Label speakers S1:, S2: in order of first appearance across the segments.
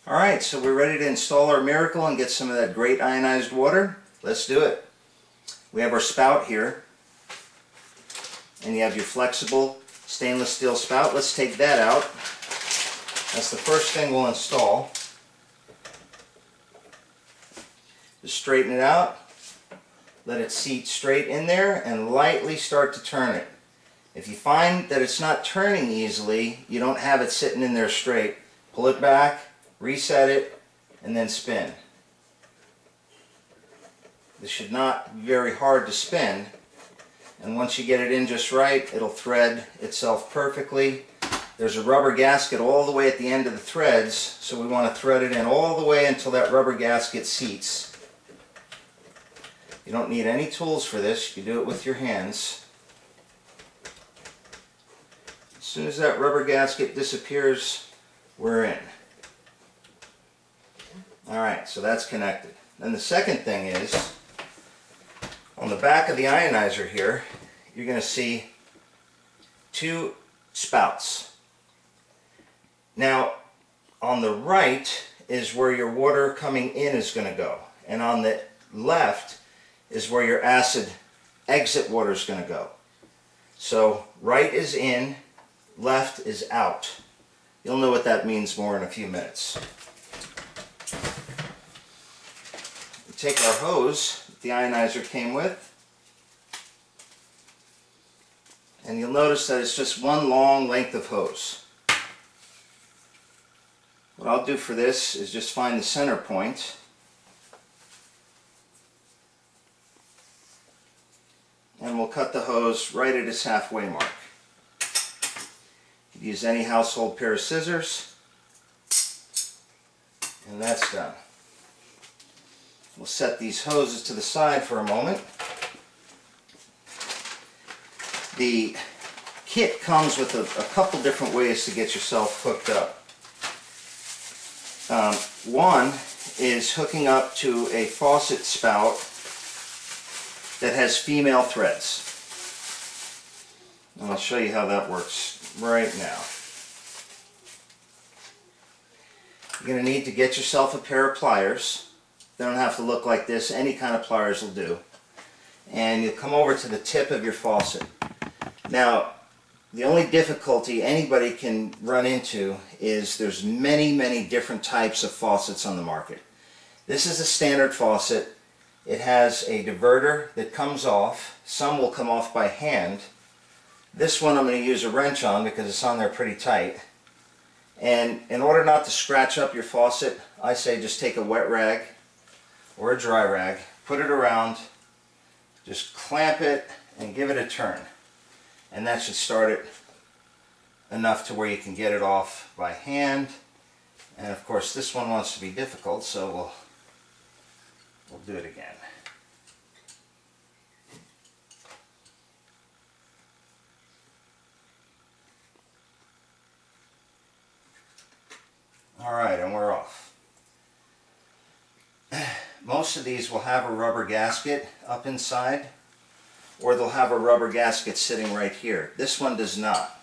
S1: Alright, so we're ready to install our Miracle and get some of that great ionized water. Let's do it. We have our spout here, and you have your flexible stainless steel spout. Let's take that out. That's the first thing we'll install. Just straighten it out, let it seat straight in there, and lightly start to turn it. If you find that it's not turning easily, you don't have it sitting in there straight, pull it back, reset it, and then spin. This should not be very hard to spin, and once you get it in just right, it'll thread itself perfectly. There's a rubber gasket all the way at the end of the threads, so we want to thread it in all the way until that rubber gasket seats. You don't need any tools for this, you can do it with your hands. As soon as that rubber gasket disappears, we're in. Alright, so that's connected. Then the second thing is, on the back of the ionizer here, you're going to see two spouts. Now, on the right is where your water coming in is going to go, and on the left is where your acid exit water is going to go. So, right is in, left is out. You'll know what that means more in a few minutes. We take our hose that the ionizer came with, and you'll notice that it's just one long length of hose. What I'll do for this is just find the center point, and we'll cut the hose right at its halfway mark. You can use any household pair of scissors, and that's done. We'll set these hoses to the side for a moment. The kit comes with a couple different ways to get yourself hooked up. One is hooking up to a faucet spout that has female threads. And I'll show you how that works right now. You're going to need to get yourself a pair of pliers. They don't have to look like this, any kind of pliers will do. And you'll come over to the tip of your faucet. Now, the only difficulty anybody can run into is there's many different types of faucets on the market. This is a standard faucet. It has a diverter that comes off. Some will come off by hand. This one I'm going to use a wrench on because it's on there pretty tight. And in order not to scratch up your faucet, I say just take a wet rag or a dry rag, put it around, just clamp it and give it a turn. And that should start it enough to where you can get it off by hand. And of course this one wants to be difficult, so we'll do it again. Alright, and we're off. Most of these will have a rubber gasket up inside, or they'll have a rubber gasket sitting right here. This one does not.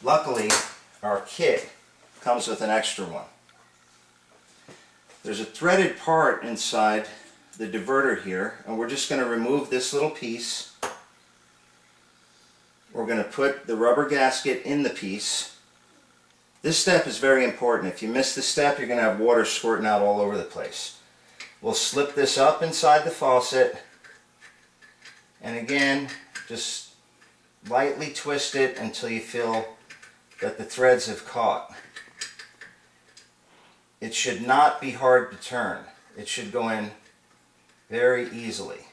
S1: Luckily, our kit comes with an extra one. There's a threaded part inside the diverter here, and we're just going to remove this little piece. We're going to put the rubber gasket in the piece. This step is very important. If you miss this step, you're going to have water squirting out all over the place. We'll slip this up inside the faucet, and again, just lightly twist it until you feel that the threads have caught. It should not be hard to turn. It should go in very easily.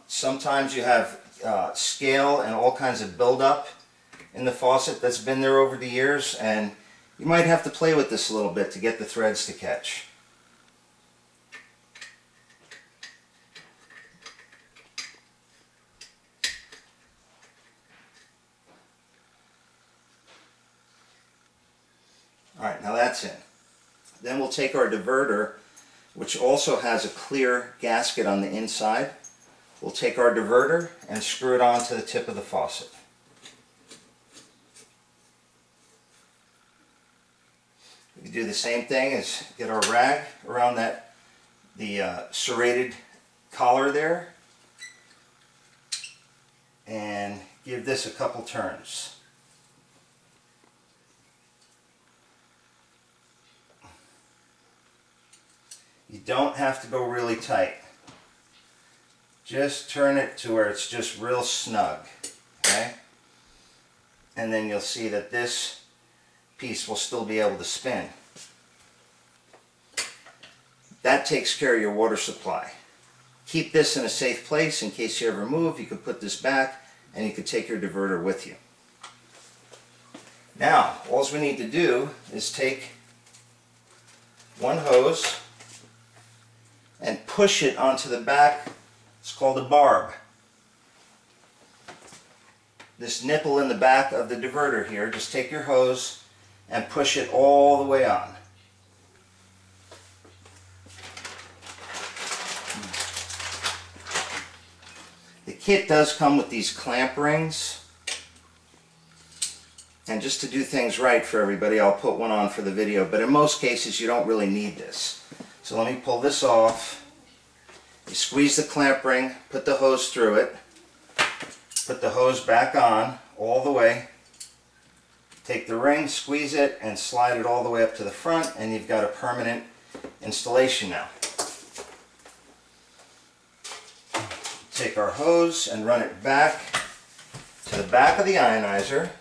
S1: Sometimes you have scale and all kinds of buildup in the faucet that's been there over the years, and you might have to play with this a little bit to get the threads to catch. Alright, now that's in. Then we'll take our diverter, which also has a clear gasket on the inside. We'll take our diverter and screw it onto the tip of the faucet. We do the same thing as get our rag around the serrated collar there, and give this a couple turns. You don't have to go really tight. Just turn it to where it's just real snug, okay? And then you'll see that this piece will still be able to spin. That takes care of your water supply. Keep this in a safe place in case you ever move. You could put this back and you could take your diverter with you. Now, all we need to do is take one hose and push it onto the back. It's called a barb. This nipple in the back of the diverter here, just take your hose and push it all the way on. The kit does come with these clamp rings, and just to do things right for everybody, I'll put one on for the video, but in most cases you don't really need this. So let me pull this off. You squeeze the clamp ring, put the hose through it, put the hose back on all the way, take the ring, squeeze it, and slide it all the way up to the front, and you've got a permanent installation now. Take our hose and run it back to the back of the ionizer,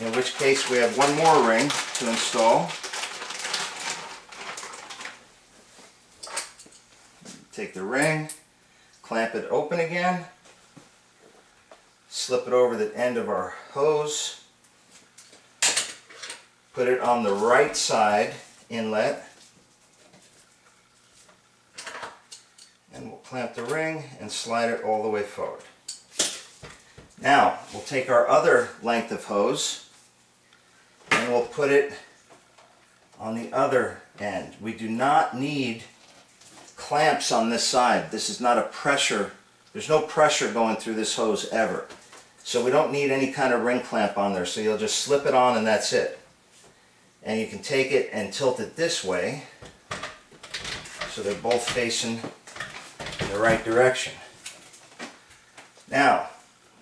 S1: in which case we have one more ring to install. Take the ring, clamp it open again, slip it over the end of our hose, put it on the right side inlet, and we'll clamp the ring and slide it all the way forward. Now we'll take our other length of hose and we'll put it on the other end. We do not need clamps on this side. This is not a pressure, there's no pressure going through this hose ever. So we don't need any kind of ring clamp on there, so you'll just slip it on and that's it. And you can take it and tilt it this way so they're both facing in the right direction. Now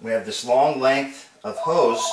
S1: we have this long length of hose